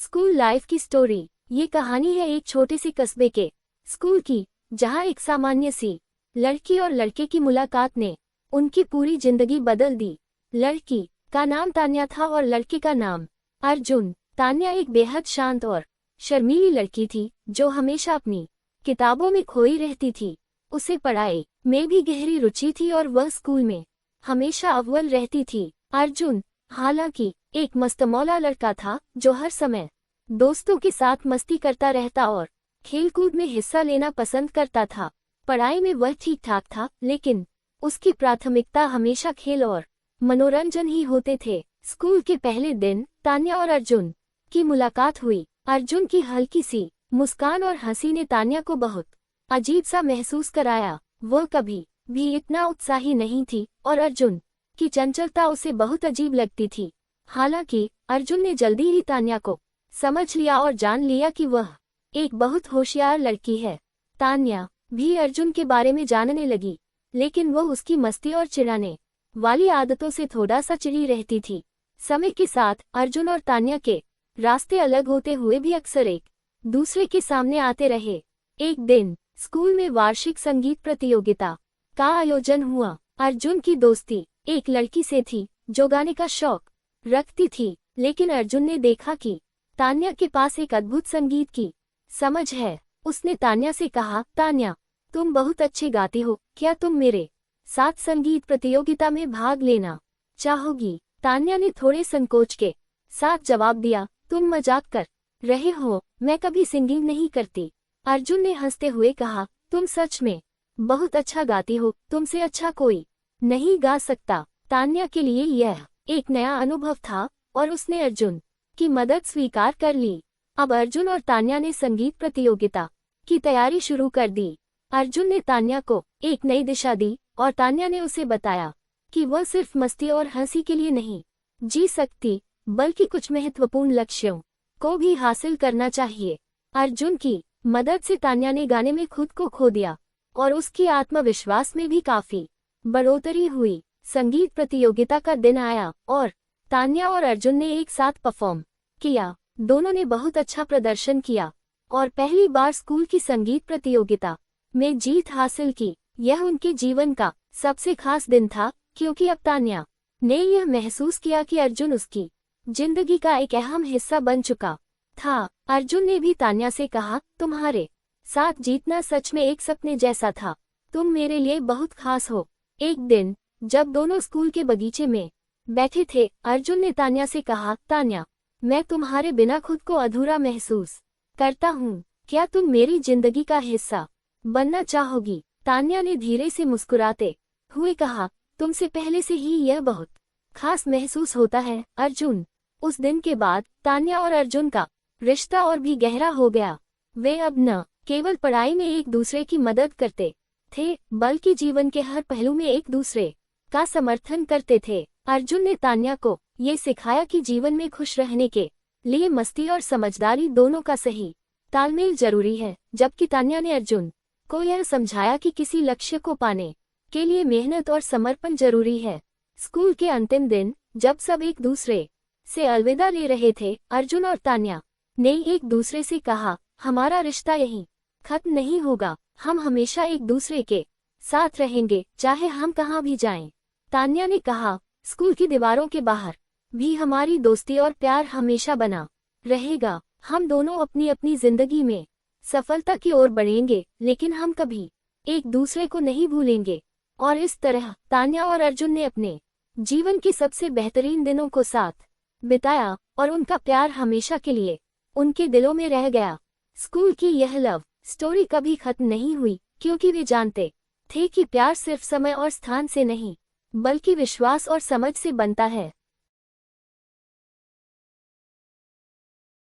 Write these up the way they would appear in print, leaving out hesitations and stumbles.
School life की story. ये कहानी है एक छोटे से कस्बे के स्कूल की, जहाँ एक सामान्य सी लड़की और लड़के की मुलाकात ने उनकी पूरी जिंदगी बदल दी। लड़की का नाम तान्या था और लड़के का नाम अर्जुन। तान्या एक बेहद शांत और शर्मीली लड़की थी जो हमेशा अपनी किताबों में खोई रहती थी। उसे पढ़ाई में भी गहरी रुचि थी और वह स्कूल में हमेशा अव्वल रहती थी। अर्जुन हालांकि एक मस्तमौला लड़का था जो हर समय दोस्तों के साथ मस्ती करता रहता और खेलकूद में हिस्सा लेना पसंद करता था। पढ़ाई में वह ठीक ठाक था, लेकिन उसकी प्राथमिकता हमेशा खेल और मनोरंजन ही होते थे। स्कूल के पहले दिन तान्या और अर्जुन की मुलाकात हुई। अर्जुन की हल्की सी मुस्कान और हंसी ने तान्या को बहुत अजीब सा महसूस कराया। वह कभी भी इतना उत्साही नहीं थी और अर्जुन की चंचलता उसे बहुत अजीब लगती थी। हालांकि अर्जुन ने जल्दी ही तान्या को समझ लिया और जान लिया कि वह एक बहुत होशियार लड़की है। तान्या भी अर्जुन के बारे में जानने लगी, लेकिन वह उसकी मस्ती और चिढ़ाने वाली आदतों से थोड़ा सा चिढ़ी रहती थी। समय के साथ अर्जुन और तान्या के रास्ते अलग होते हुए भी अक्सर एक दूसरे के सामने आते रहे। एक दिन स्कूल में वार्षिक संगीत प्रतियोगिता का आयोजन हुआ। अर्जुन की दोस्ती एक लड़की से थी जो गाने का शौक रखती थी, लेकिन अर्जुन ने देखा कि तान्या के पास एक अद्भुत संगीत की समझ है। उसने तान्या से कहा, तान्या, तुम बहुत अच्छी गाती हो, क्या तुम मेरे साथ संगीत प्रतियोगिता में भाग लेना चाहोगी? तान्या ने थोड़े संकोच के साथ जवाब दिया, तुम मजाक कर रहे हो, मैं कभी सिंगिंग नहीं करती। अर्जुन ने हंसते हुए कहा, तुम सच में बहुत अच्छा गाती हो, तुमसे अच्छा कोई नहीं गा सकता। तान्या के लिए यह एक नया अनुभव था और उसने अर्जुन की मदद स्वीकार कर ली। अब अर्जुन और तान्या ने संगीत प्रतियोगिता की तैयारी शुरू कर दी। अर्जुन ने तान्या को एक नई दिशा दी और तान्या ने उसे बताया कि वह सिर्फ मस्ती और हंसी के लिए नहीं जी सकती, बल्कि कुछ महत्वपूर्ण लक्ष्यों को भी हासिल करना चाहिए। अर्जुन की मदद से तान्या ने गाने में खुद को खो दिया और उसकी आत्मविश्वास में भी काफी बढ़ोतरी हुई। संगीत प्रतियोगिता का दिन आया और तान्या और अर्जुन ने एक साथ परफॉर्म किया। दोनों ने बहुत अच्छा प्रदर्शन किया और पहली बार स्कूल की संगीत प्रतियोगिता में जीत हासिल की। यह उनके जीवन का सबसे खास दिन था, क्योंकि अब तान्या ने यह महसूस किया कि अर्जुन उसकी जिंदगी का एक अहम हिस्सा बन चुका था। अर्जुन ने भी तान्या से कहा, तुम्हारे साथ जीतना सच में एक सपने जैसा था, तुम मेरे लिए बहुत खास हो। एक दिन जब दोनों स्कूल के बगीचे में बैठे थे, अर्जुन ने तान्या से कहा, तान्या, मैं तुम्हारे बिना खुद को अधूरा महसूस करता हूँ, क्या तुम मेरी जिंदगी का हिस्सा बनना चाहोगी? तान्या ने धीरे से मुस्कुराते हुए कहा, तुमसे पहले से ही यह बहुत खास महसूस होता है। अर्जुन उस दिन के बाद तान्या और अर्जुन का रिश्ता और भी गहरा हो गया। वे अब न केवल पढ़ाई में एक दूसरे की मदद करते थे, बल्कि जीवन के हर पहलू में एक दूसरे का समर्थन करते थे। अर्जुन ने तान्या को ये सिखाया कि जीवन में खुश रहने के लिए मस्ती और समझदारी दोनों का सही तालमेल जरूरी है, जबकि तान्या ने अर्जुन को यह समझाया कि किसी लक्ष्य को पाने के लिए मेहनत और समर्पण जरूरी है। स्कूल के अंतिम दिन जब सब एक दूसरे से अलविदा ले रहे थे, अर्जुन और तान्या ने एक दूसरे से कहा, हमारा रिश्ता यहीं खत्म नहीं होगा, हम हमेशा एक दूसरे के साथ रहेंगे, चाहे हम कहाँ भी जाएं। तान्या ने कहा, स्कूल की दीवारों के बाहर भी हमारी दोस्ती और प्यार हमेशा बना रहेगा। हम दोनों अपनी अपनी जिंदगी में सफलता की ओर बढ़ेंगे, लेकिन हम कभी एक दूसरे को नहीं भूलेंगे। और इस तरह तान्या और अर्जुन ने अपने जीवन के सबसे बेहतरीन दिनों को साथ बिताया और उनका प्यार हमेशा के लिए उनके दिलों में रह गया। स्कूल की यह लव स्टोरी कभी खत्म नहीं हुई, क्योंकि वे जानते थे कि प्यार सिर्फ समय और स्थान से नहीं, बल्कि विश्वास और समझ से बनता है।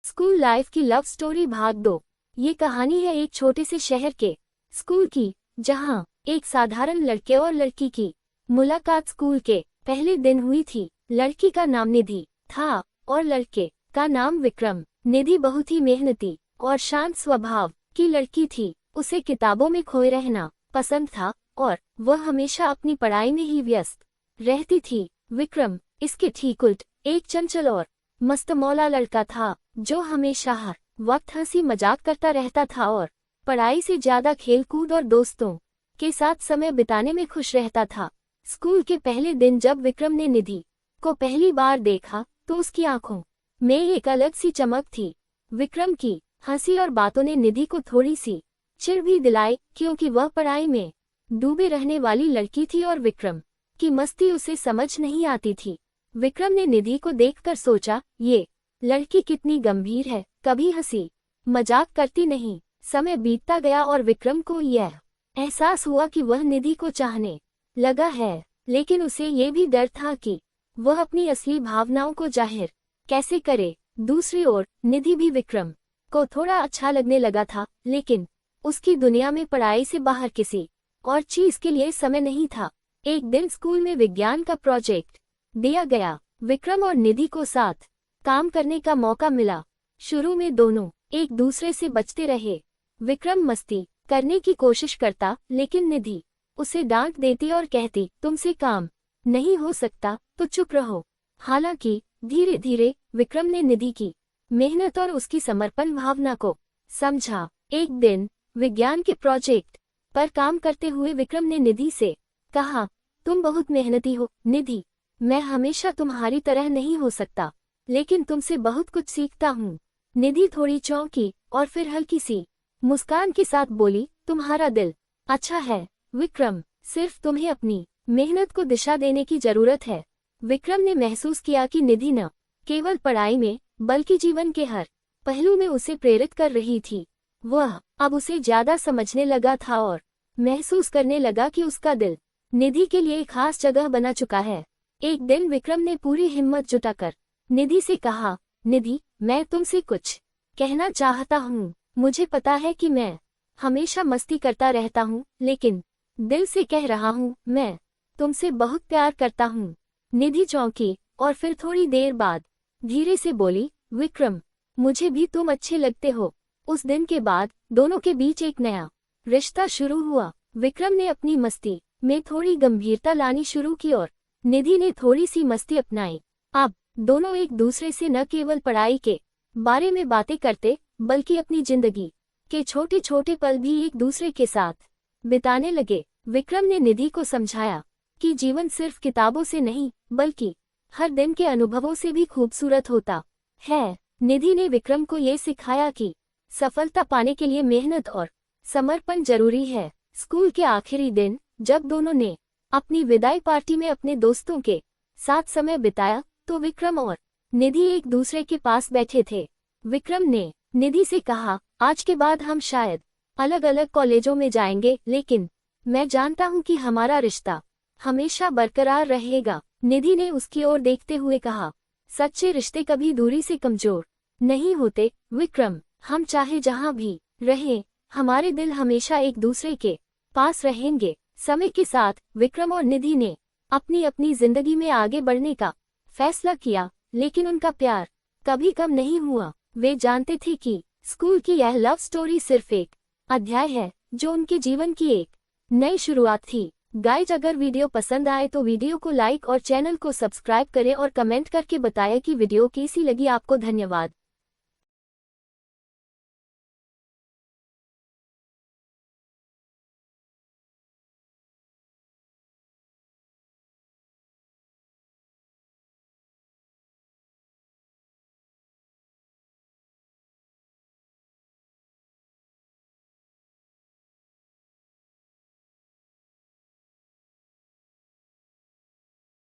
स्कूल लाइफ की लव स्टोरी भाग 2। ये कहानी है एक छोटे से शहर के स्कूल की, जहां एक साधारण लड़के और लड़की की मुलाकात स्कूल के पहले दिन हुई थी। लड़की का नाम निधि था और लड़के का नाम विक्रम। निधि बहुत ही मेहनती और शांत स्वभाव की लड़की थी। उसे किताबों में खोए रहना पसंद था और वह हमेशा अपनी पढ़ाई में ही व्यस्त रहती थी। विक्रम इसके ठीक उल्ट एक चंचल और मस्तमौला लड़का था। जो हमेशा हर वक्त हंसी मजाक करता रहता था और पढ़ाई से ज्यादा खेलकूद और दोस्तों के साथ समय बिताने में खुश रहता था। स्कूल के पहले दिन जब विक्रम ने निधि को पहली बार देखा तो उसकी आंखों में एक अलग सी चमक थी। विक्रम की हंसी और बातों ने निधि को थोड़ी सी चिढ़ भी दिलाई, क्योंकि वह पढ़ाई में डूबे रहने वाली लड़की थी और विक्रम की मस्ती उसे समझ नहीं आती थी। विक्रम ने निधि को देखकर सोचा, ये लड़की कितनी गंभीर है, कभी हंसी मजाक करती नहीं। समय बीतता गया और विक्रम को यह एहसास हुआ कि वह निधि को चाहने लगा है, लेकिन उसे ये भी डर था कि वह अपनी असली भावनाओं को जाहिर कैसे करे। दूसरी ओर निधि भी विक्रम को थोड़ा अच्छा लगने लगा था, लेकिन उसकी दुनिया में पढ़ाई से बाहर किसी और चीज के लिए समय नहीं था। एक दिन स्कूल में विज्ञान का प्रोजेक्ट दिया गया। विक्रम और निधि को साथ काम करने का मौका मिला। शुरू में दोनों एक दूसरे से बचते रहे। विक्रम मस्ती करने की कोशिश करता, लेकिन निधि उसे डांट देती और कहती, तुमसे काम नहीं हो सकता तो चुप रहो। हालांकि धीरे धीरे विक्रम ने निधि की मेहनत और उसकी समर्पण भावना को समझा। एक दिन विज्ञान के प्रोजेक्ट पर काम करते हुए विक्रम ने निधि से कहा, तुम बहुत मेहनती हो निधि, मैं हमेशा तुम्हारी तरह नहीं हो सकता, लेकिन तुमसे बहुत कुछ सीखता हूँ। निधि थोड़ी चौंकी और फिर हल्की सी मुस्कान के साथ बोली, तुम्हारा दिल अच्छा है विक्रम, सिर्फ तुम्हें अपनी मेहनत को दिशा देने की जरूरत है। विक्रम ने महसूस किया कि निधि न केवल पढ़ाई में बल्कि जीवन के हर पहलू में उसे प्रेरित कर रही थी। वह अब उसे ज्यादा समझने लगा था और महसूस करने लगा कि उसका दिल निधि के लिए खास जगह बना चुका है। एक दिन विक्रम ने पूरी हिम्मत जुटाकर निधि से कहा, निधि, मैं तुमसे कुछ कहना चाहता हूँ। मुझे पता है कि मैं हमेशा मस्ती करता रहता हूँ, लेकिन दिल से कह रहा हूँ, मैं तुमसे बहुत प्यार करता हूँ। निधि चौंकी और फिर थोड़ी देर बाद धीरे से बोली, विक्रम, मुझे भी तुम अच्छे लगते हो। उस दिन के बाद दोनों के बीच एक नया रिश्ता शुरू हुआ। विक्रम ने अपनी मस्ती में थोड़ी गंभीरता लानी शुरू की और निधि ने थोड़ी सी मस्ती अपनाई। अब दोनों एक दूसरे से न केवल पढ़ाई के बारे में बातें करते, बल्कि अपनी जिंदगी के छोटे छोटे पल भी एक दूसरे के साथ बिताने लगे। विक्रम ने निधि को समझाया कि जीवन सिर्फ किताबों से नहीं, बल्कि हर दिन के अनुभवों से भी खूबसूरत होता है। निधि ने विक्रम को ये सिखाया कि सफलता पाने के लिए मेहनत और समर्पण जरूरी है। स्कूल के आखिरी दिन जब दोनों ने अपनी विदाई पार्टी में अपने दोस्तों के साथ समय बिताया, तो विक्रम और निधि एक दूसरे के पास बैठे थे। विक्रम ने निधि से कहा, आज के बाद हम शायद अलग अलग कॉलेजों में जाएंगे, लेकिन मैं जानता हूँ कि हमारा रिश्ता हमेशा बरकरार रहेगा। निधि ने उसकी ओर देखते हुए कहा, सच्चे रिश्ते कभी दूरी से कमजोर नहीं होते विक्रम, हम चाहे जहाँ भी रहें, हमारे दिल हमेशा एक दूसरे के पास रहेंगे। समय के साथ विक्रम और निधि ने अपनी अपनी जिंदगी में आगे बढ़ने का फैसला किया, लेकिन उनका प्यार कभी कम नहीं हुआ। वे जानते थे कि स्कूल की यह लव स्टोरी सिर्फ एक अध्याय है, जो उनके जीवन की एक नई शुरुआत थी। गाइज, अगर वीडियो पसंद आए तो वीडियो को लाइक और चैनल को सब्सक्राइब करें और कमेंट करके बताएं कि वीडियो कैसी लगी आपको। धन्यवाद।